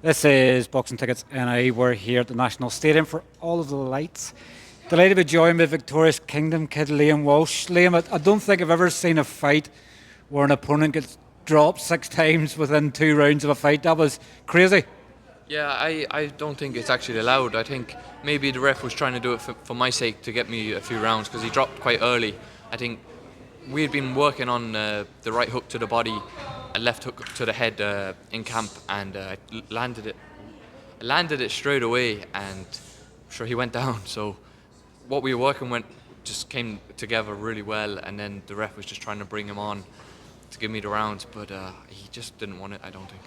This is Boxing Tickets NI. We're here at the National Stadium for all of the lights. Delighted to be joined by Victoria's Kingdom kid Liam Walsh. Liam, I don't think I've ever seen a fight where an opponent gets dropped 6 times within 2 rounds of a fight. That was crazy. Yeah, I don't think it's actually allowed. I think maybe the ref was trying to do it for my sake to get me a few rounds because he dropped quite early. I think we had been working on the right hook to the body, a left hook to the head in camp, and I landed it straight away, and I'm sure he went down. So what we were working went just came together really well, and then the ref was just trying to bring him on to give me the rounds, but he just didn't want it, I don't think.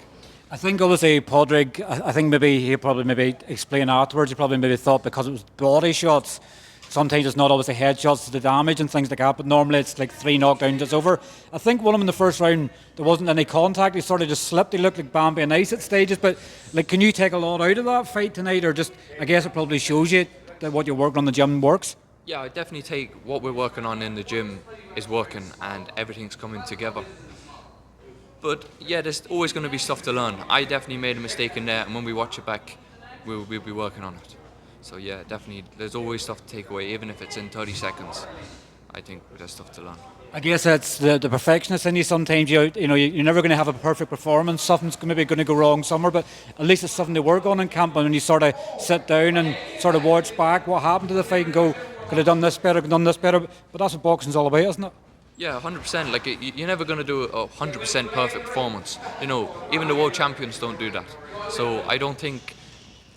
I think obviously Podge, I think maybe he probably maybe explained afterwards, he probably maybe thought because it was body shots, sometimes it's not obviously headshots to the damage and things like that, but normally it's like 3 knockdowns, it's over. I think one of them in the first round, there wasn't any contact, he sort of just slipped, he looked like Bambi and Ice at stages, but like, can you take a lot out of that fight tonight, or just, I guess it probably shows you that what you're working on the gym works? Yeah, I definitely take what we're working on in the gym is working and everything's coming together. But yeah, there's always going to be stuff to learn. I definitely made a mistake in there, and when we watch it back, we'll be working on it. So yeah, definitely, there's always stuff to take away, even if it's in 30 seconds. I think there's stuff to learn. I guess that's the perfectionist in you. Sometimes you're never going to have a perfect performance. Something's maybe going to go wrong somewhere, but at least it's something to work on in camp. And when you sort of sit down and sort of watch back what happened to the fight and go, could have done this better, could have done this better. But that's what boxing's all about, isn't it? Yeah, 100%. Like, you're never going to do a 100% perfect performance. Even the world champions don't do that. So I don't think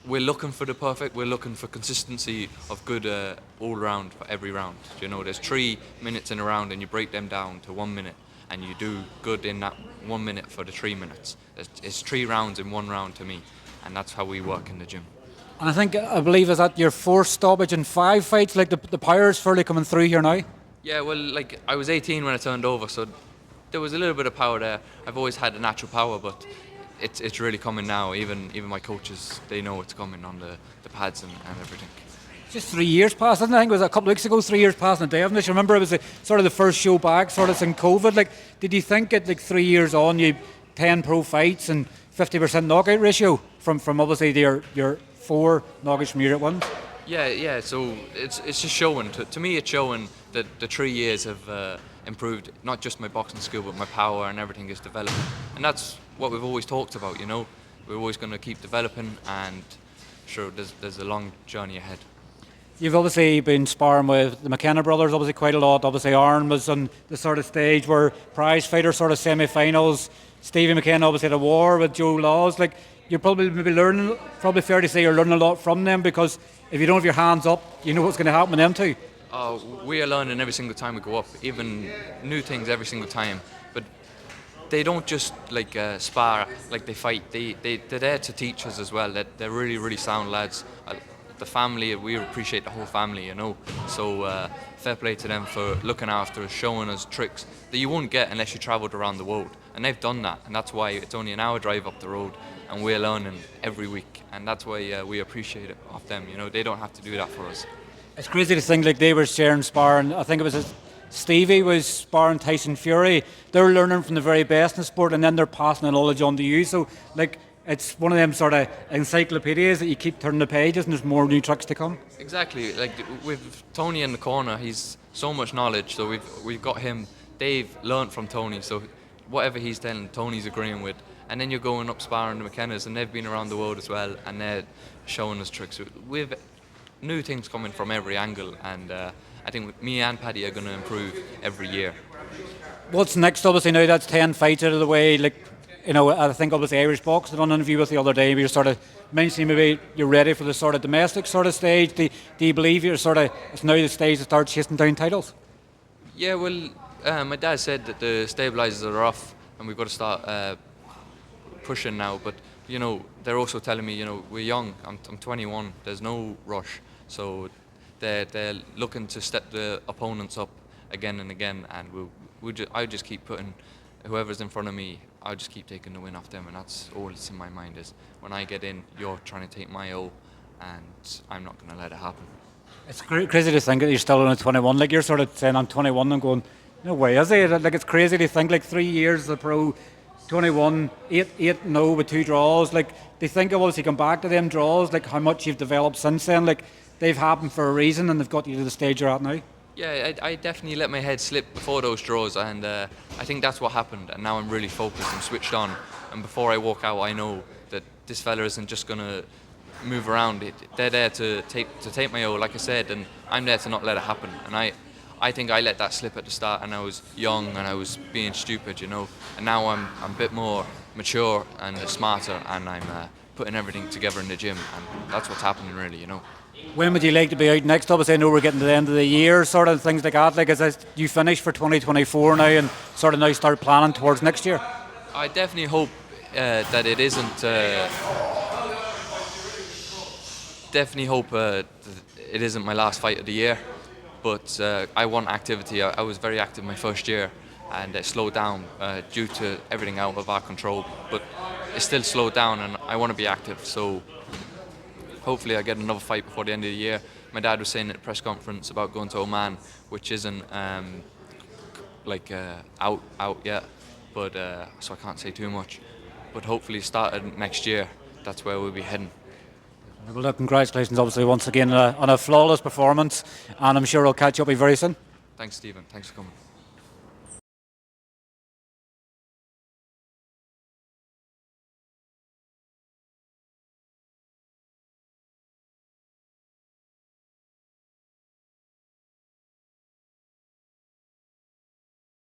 we're looking for the perfect. We're looking for consistency of good all round for every round. There's 3 minutes in a round, and you break them down to 1 minute, and you do good in that 1 minute for the 3 minutes. It's 3 rounds in 1 round to me, and that's how we work in the gym. And I believe is that your 4th stoppage in 5 fights. Like the power is fairly coming through here now. Yeah, well, like I was 18 when I turned over, so there was a little bit of power there. I've always had a natural power, but it's really coming now. Even my coaches, they know it's coming on the pads and everything. Just 3 years past, I think it was a couple of weeks ago, 3 years past in a day of this. Remember, it was sort of the first show back, sort of since COVID. Like, did you think at like 3 years on, you 10 pro fights and 50% knockout ratio from obviously your 4 knockouts from year at once? Yeah. So it's just showing. To me, it's showing that the 3 years have improved not just my boxing skill, but my power and everything is developing. And that's what we've always talked about. We're always going to keep developing, and sure, there's a long journey ahead. You've obviously been sparring with the McKenna brothers, obviously quite a lot. Obviously, Arnold was on the sort of stage where prize fighter sort of semi-finals. Stevie McKenna obviously had a war with Joe Laws. Like, you're probably maybe learning, probably fair to say you're learning a lot from them, because if you don't have your hands up, you know what's going to happen with them too. We are learning every single time we go up, even new things every single time. But they don't just like spar, like they fight. They're there to teach us as well. They're really, really sound lads. The family, we appreciate the whole family, So fair play to them for looking after us, showing us tricks that you won't get unless you travelled around the world. And they've done that, and that's why it's only an hour drive up the road, and we're learning every week. And that's why we appreciate it of them. They don't have to do that for us. It's crazy to think like they were sharing sparring. I think it was Stevie was sparring Tyson Fury. They're learning from the very best in the sport, and then they're passing the knowledge on to you. So like, it's one of them sort of encyclopedias that you keep turning the pages, and there's more new tricks to come. Exactly. Like with Tony in the corner, he's so much knowledge. So we've got him. Dave learnt from Tony. So whatever he's telling, Tony's agreeing with. And then you're going up sparring the McKennas, and they've been around the world as well, and they're showing us tricks. We've new things coming from every angle, and I think me and Paddy are going to improve every year. What's next? Obviously now that's 10 fights out of the way. Like, I think obviously Irish Box did an interview with the other day. You're sort of mentioning maybe you're ready for the sort of domestic sort of stage. Do you believe you're sort of, it's now the stage to start chasing down titles? Yeah, well, my dad said that the stabilisers are off and we've got to start pushing now. But they're also telling me, we're young. I'm 21. There's no rush. So they're looking to step the opponents up again and again, and I just keep putting whoever's in front of me. I'll just keep taking the win off them, and that's all that's in my mind is when I get in, you're trying to take my O, and I'm not going to let it happen. It's crazy to think that you're still only 21. Like, you're sort of saying I'm 21 and going, no way, is it? Like, it's crazy to think like 3 years as a pro, 21, 8-0 with 2 draws. Like, they think of obviously come back to them draws, like how much you've developed since then. Like, they've happened for a reason and they've got you to the stage you're at now. Yeah, I definitely let my head slip before those draws, and I think that's what happened. And now I'm really focused and switched on. And before I walk out, I know that this fella isn't just gonna move around. They're there to take my O, like I said, and I'm there to not let it happen. And I think I let that slip at the start, and I was young and I was being stupid, you know. And now I'm a bit more mature and smarter, and I'm putting everything together in the gym, and that's what's happening really, you know. When would you like to be out next? Obviously, I know we're getting to the end of the year, sort of things like that. Like, is this, you finish for 2024 now and sort of now start planning towards next year? I definitely hope that it isn't. Definitely hope that it isn't my last fight of the year. But I want activity. I was very active my first year, and it slowed down due to everything out of our control. But it still slowed down, and I want to be active. So hopefully I get another fight before the end of the year. My dad was saying at the press conference about going to Oman, which isn't out yet. But so I can't say too much. But hopefully started next year, that's where we'll be heading. Well, look, congratulations, obviously, once again on a flawless performance, and I'm sure I'll catch up with you very soon. Thanks, Stephen. Thanks for coming.